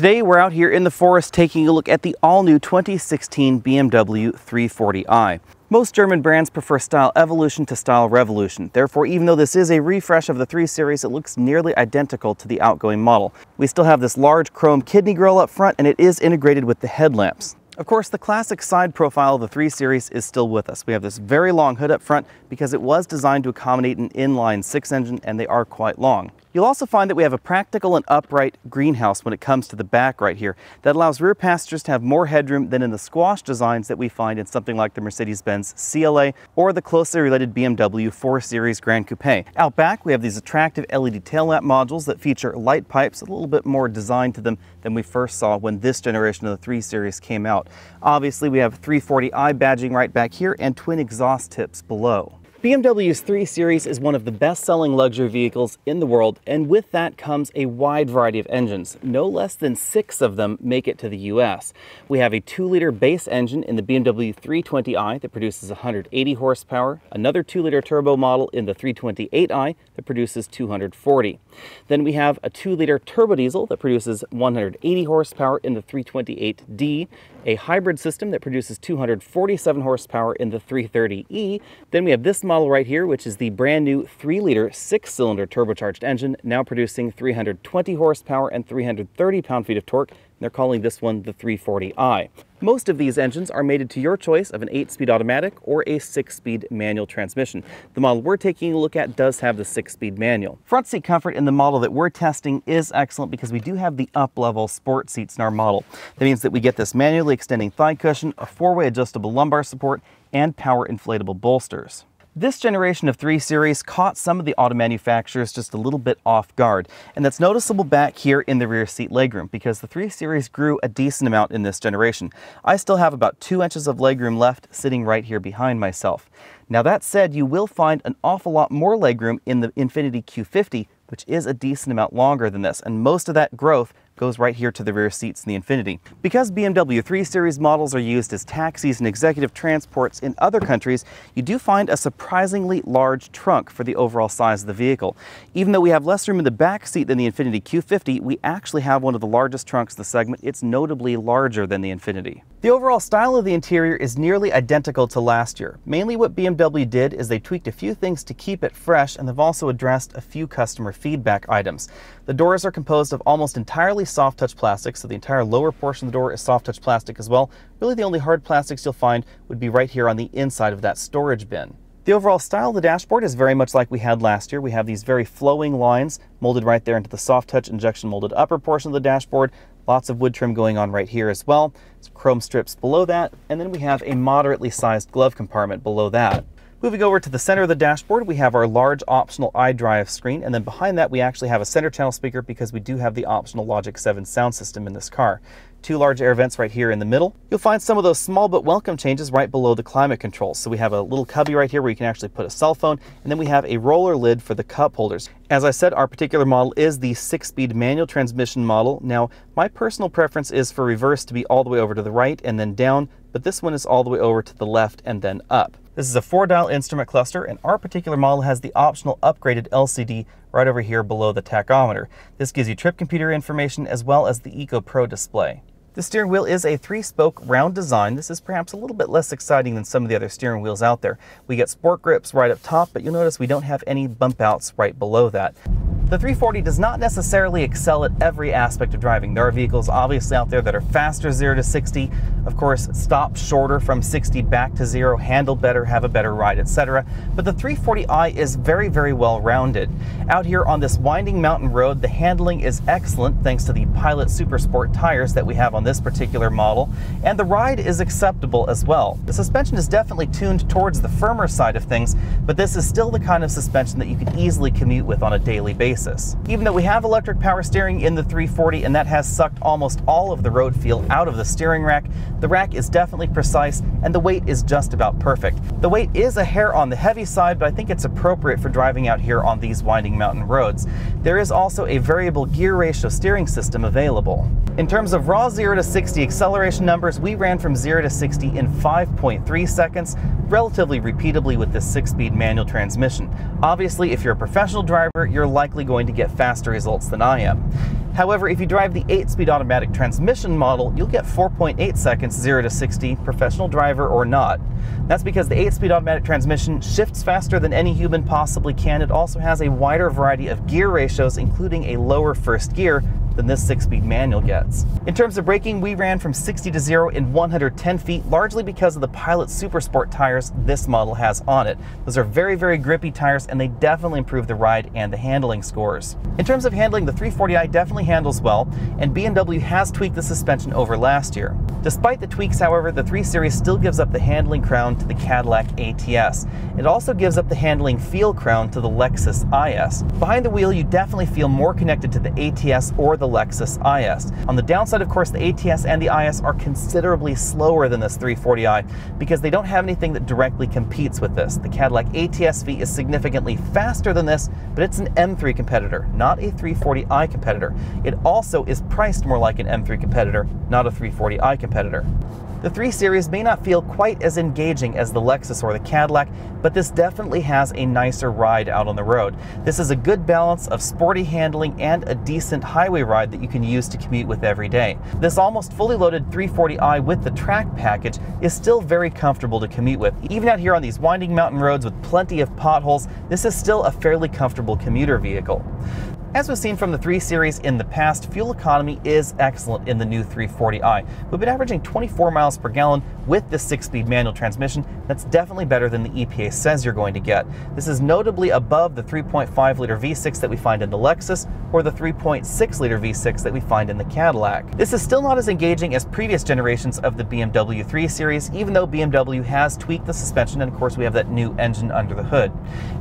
Today we're out here in the forest taking a look at the all-new 2016 BMW 340i. Most German brands prefer style evolution to style revolution. Therefore, even though this is a refresh of the 3 Series, it looks nearly identical to the outgoing model. We still have this large chrome kidney grille up front, and it is integrated with the headlamps. Of course, the classic side profile of the 3 Series is still with us. We have this very long hood up front because it was designed to accommodate an inline 6 engine, and they are quite long. You'll also find that we have a practical and upright greenhouse when it comes to the back right here that allows rear passengers to have more headroom than in the squash designs that we find in something like the Mercedes-Benz CLA or the closely related BMW 4 Series Gran Coupe. Out back, we have these attractive LED tail lamp modules that feature light pipes, a little bit more design to them than we first saw when this generation of the 3 Series came out. Obviously, we have 340i badging right back here and twin exhaust tips below. BMW's 3 Series is one of the best-selling luxury vehicles in the world, and with that comes a wide variety of engines. No less than 6 of them make it to the US. We have a 2-liter base engine in the BMW 320i that produces 180 horsepower, another 2-liter turbo model in the 328i that produces 240. Then we have a 2-liter turbo diesel that produces 180 horsepower in the 328d, a hybrid system that produces 247 horsepower in the 330e. Then we have this model right here, which is the brand new 3-liter 6-cylinder turbocharged engine, now producing 320 horsepower and 330 pound-feet of torque. They're calling this one the 340i. Most of these engines are mated to your choice of an 8-speed automatic or a 6-speed manual transmission. The model we're taking a look at does have the 6-speed manual. Front seat comfort in the model that we're testing is excellent because we do have the up-level sport seats in our model. That means that we get this manually extending thigh cushion, a 4-way adjustable lumbar support, and power inflatable bolsters. This generation of 3 Series caught some of the auto manufacturers just a little bit off guard, and that's noticeable back here in the rear seat legroom because the 3 Series grew a decent amount in this generation. I still have about 2 inches of legroom left sitting right here behind myself. Now that said, you will find an awful lot more legroom in the Infiniti Q50, which is a decent amount longer than this, and most of that growth goes right here to the rear seats in the Infiniti. Because BMW 3 Series models are used as taxis and executive transports in other countries, you do find a surprisingly large trunk for the overall size of the vehicle. Even though we have less room in the back seat than the Infiniti Q50, we actually have one of the largest trunks in the segment. It's notably larger than the Infiniti. The overall style of the interior is nearly identical to last year. Mainly what BMW did is they tweaked a few things to keep it fresh, and they've also addressed a few customer feedback items. The doors are composed of almost entirely soft touch plastic, so the entire lower portion of the door is soft touch plastic as well. Really the only hard plastics you'll find would be right here on the inside of that storage bin. The overall style of the dashboard is very much like we had last year. We have these very flowing lines molded right there into the soft touch injection molded upper portion of the dashboard. Lots of wood trim going on right here as well. Some chrome strips below that, and then we have a moderately sized glove compartment below that. Moving over to the center of the dashboard, we have our large optional iDrive screen, and then behind that we actually have a center channel speaker because we do have the optional Logic 7 sound system in this car. 2 large air vents right here in the middle. You'll find some of those small but welcome changes right below the climate controls. So we have a little cubby right here where you can actually put a cell phone, and then we have a roller lid for the cup holders. As I said, our particular model is the 6-speed manual transmission model. Now, my personal preference is for reverse to be all the way over to the right and then down, but this one is all the way over to the left and then up. This is a 4-dial instrument cluster, and our particular model has the optional upgraded LCD right over here below the tachometer. This gives you trip computer information as well as the Eco Pro display. The steering wheel is a 3-spoke round design. This is perhaps a little bit less exciting than some of the other steering wheels out there. We get sport grips right up top, but you'll notice we don't have any bump outs right below that. The 340 does not necessarily excel at every aspect of driving. There are vehicles obviously out there that are faster 0 to 60, of course stop shorter from 60 back to 0, handle better, have a better ride, etc. But the 340i is very, very well rounded. Out here on this winding mountain road, the handling is excellent thanks to the Pilot Super Sport tires that we have on this particular model, and the ride is acceptable as well. The suspension is definitely tuned towards the firmer side of things, but this is still the kind of suspension that you can easily commute with on a daily basis. Even though we have electric power steering in the 340 and that has sucked almost all of the road feel out of the steering rack, the rack is definitely precise and the weight is just about perfect. The weight is a hair on the heavy side, but I think it's appropriate for driving out here on these winding mountain roads. There is also a variable gear ratio steering system available. In terms of raw 0 to 60 acceleration numbers, we ran from 0 to 60 in 5.3 seconds, relatively repeatably with this 6-speed manual transmission. Obviously, if you're a professional driver, you're likely going to get faster results than I am. However, if you drive the 8-speed automatic transmission model, you'll get 4.8 seconds 0 to 60, professional driver or not. That's because the 8-speed automatic transmission shifts faster than any human possibly can. It also has a wider variety of gear ratios, including a lower first gear than this 6-speed manual gets. In terms of braking, we ran from 60 to 0 in 110 feet, largely because of the Pilot Super Sport tires this model has on it. Those are very, very grippy tires, and they definitely improve the ride and the handling scores. In terms of handling, the 340i definitely handles well, and BMW has tweaked the suspension over last year. Despite the tweaks, however, the 3 Series still gives up the handling crown to the Cadillac ATS. It also gives up the handling feel crown to the Lexus IS. Behind the wheel, you definitely feel more connected to the ATS or the Lexus IS. On the downside, of course, the ATS and the IS are considerably slower than this 340i because they don't have anything that directly competes with this. The Cadillac ATS-V is significantly faster than this, but it's an M3 competitor, not a 340i competitor. It also is priced more like an M3 competitor, not a 340i competitor. The 3 Series may not feel quite as engaging as the Lexus or the Cadillac, but this definitely has a nicer ride out on the road. This is a good balance of sporty handling and a decent highway ride that you can use to commute with every day. This almost fully loaded 340i with the track package is still very comfortable to commute with. Even out here on these winding mountain roads with plenty of potholes, this is still a fairly comfortable commuter vehicle. As we've seen from the 3 Series in the past, fuel economy is excellent in the new 340i. We've been averaging 24 miles per gallon with this 6-speed manual transmission. That's definitely better than the EPA says you're going to get. This is notably above the 3.5-liter V6 that we find in the Lexus or the 3.6-liter V6 that we find in the Cadillac. This is still not as engaging as previous generations of the BMW 3 Series, even though BMW has tweaked the suspension, and of course we have that new engine under the hood.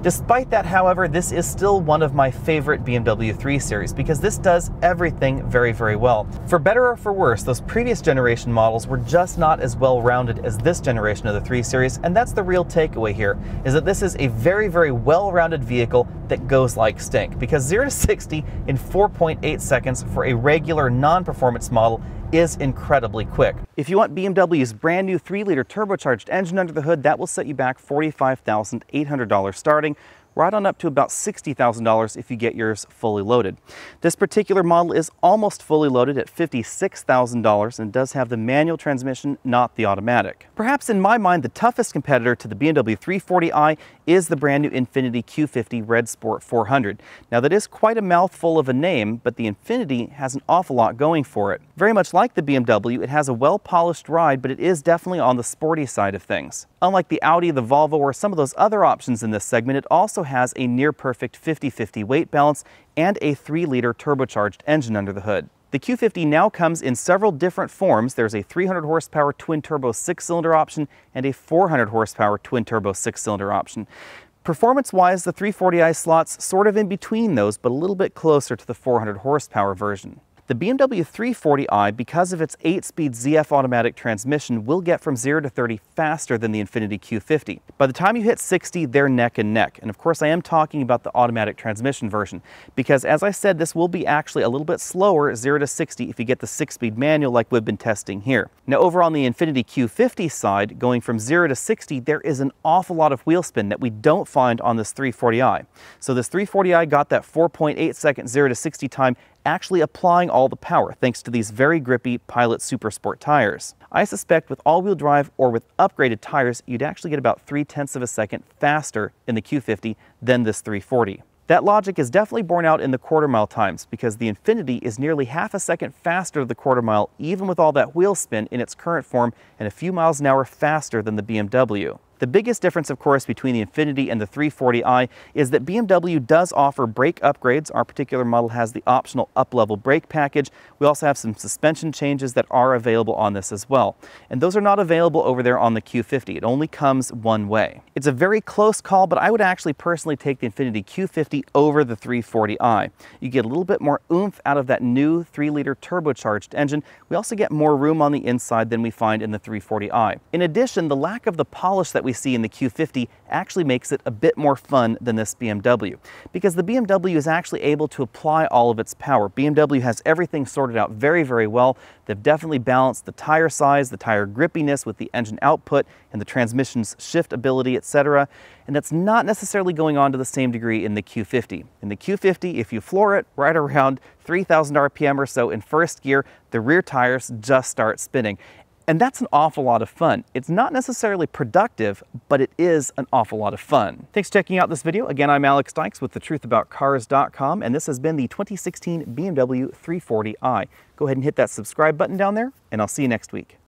Despite that, however, this is still one of my favorite BMW 3 Series because this does everything very, very well. For better or for worse, those previous generation models were just not as well rounded as this generation of the 3 Series, and that's the real takeaway here, is that this is a very, very well-rounded vehicle that goes like stink, because 0 to 60 in 4.8 seconds for a regular non-performance model is incredibly quick. If you want BMW's brand new 3-liter turbocharged engine under the hood, that will set you back $45,800 starting, right on up to about $60,000 if you get yours fully loaded. This particular model is almost fully loaded at $56,000 and does have the manual transmission, not the automatic. Perhaps in my mind, the toughest competitor to the BMW 340i is the brand new Infiniti Q50 Red Sport 400. Now that is quite a mouthful of a name, but the Infiniti has an awful lot going for it. Very much like the BMW, it has a well-polished ride, but it is definitely on the sporty side of things. Unlike the Audi, the Volvo, or some of those other options in this segment, it also has a near-perfect 50-50 weight balance and a 3-liter turbocharged engine under the hood. The Q50 now comes in several different forms. There's a 300 horsepower twin-turbo 6-cylinder option and a 400 horsepower twin-turbo 6-cylinder option. Performance-wise, the 340i slots sort of in between those, but a little bit closer to the 400 horsepower version. The BMW 340i, because of its 8-speed ZF automatic transmission, will get from 0 to 30 faster than the Infiniti Q50. By the time you hit 60, they're neck and neck. And of course, I am talking about the automatic transmission version, because as I said, this will be actually a little bit slower 0 to 60 if you get the 6-speed manual like we've been testing here. Now, over on the Infiniti Q50 side, going from 0 to 60, there is an awful lot of wheel spin that we don't find on this 340i. So this 340i got that 4.8 second 0 to 60 time actually applying all the power thanks to these very grippy Pilot Super Sport tires. I suspect with all-wheel drive or with upgraded tires, you'd actually get about 0.3 of a second faster in the Q50 than this 340. That logic is definitely borne out in the quarter-mile times because the Infiniti is nearly half a second faster to the quarter-mile even with all that wheel spin in its current form and a few miles an hour faster than the BMW. The biggest difference, of course, between the Infiniti and the 340i is that BMW does offer brake upgrades. Our particular model has the optional up-level brake package. We also have some suspension changes that are available on this as well. And those are not available over there on the Q50. It only comes one way. It's a very close call, but I would actually personally take the Infiniti Q50 over the 340i. You get a little bit more oomph out of that new 3-liter turbocharged engine. We also get more room on the inside than we find in the 340i. In addition, the lack of the polish that we we see in the Q50 actually makes it a bit more fun than this BMW, because the BMW is actually able to apply all of its power. BMW has everything sorted out very, very well. They've definitely balanced the tire size, the tire grippiness with the engine output and the transmission's shift ability, etc. And that's not necessarily going on to the same degree in the Q50. In the Q50, if you floor it right around 3,000 RPM or so in first gear, the rear tires just start spinning. And that's an awful lot of fun. It's not necessarily productive, but it is an awful lot of fun. Thanks for checking out this video. Again, I'm Alex Dykes with thetruthaboutcars.com, and this has been the 2016 BMW 340i. Go ahead and hit that subscribe button down there, and I'll see you next week.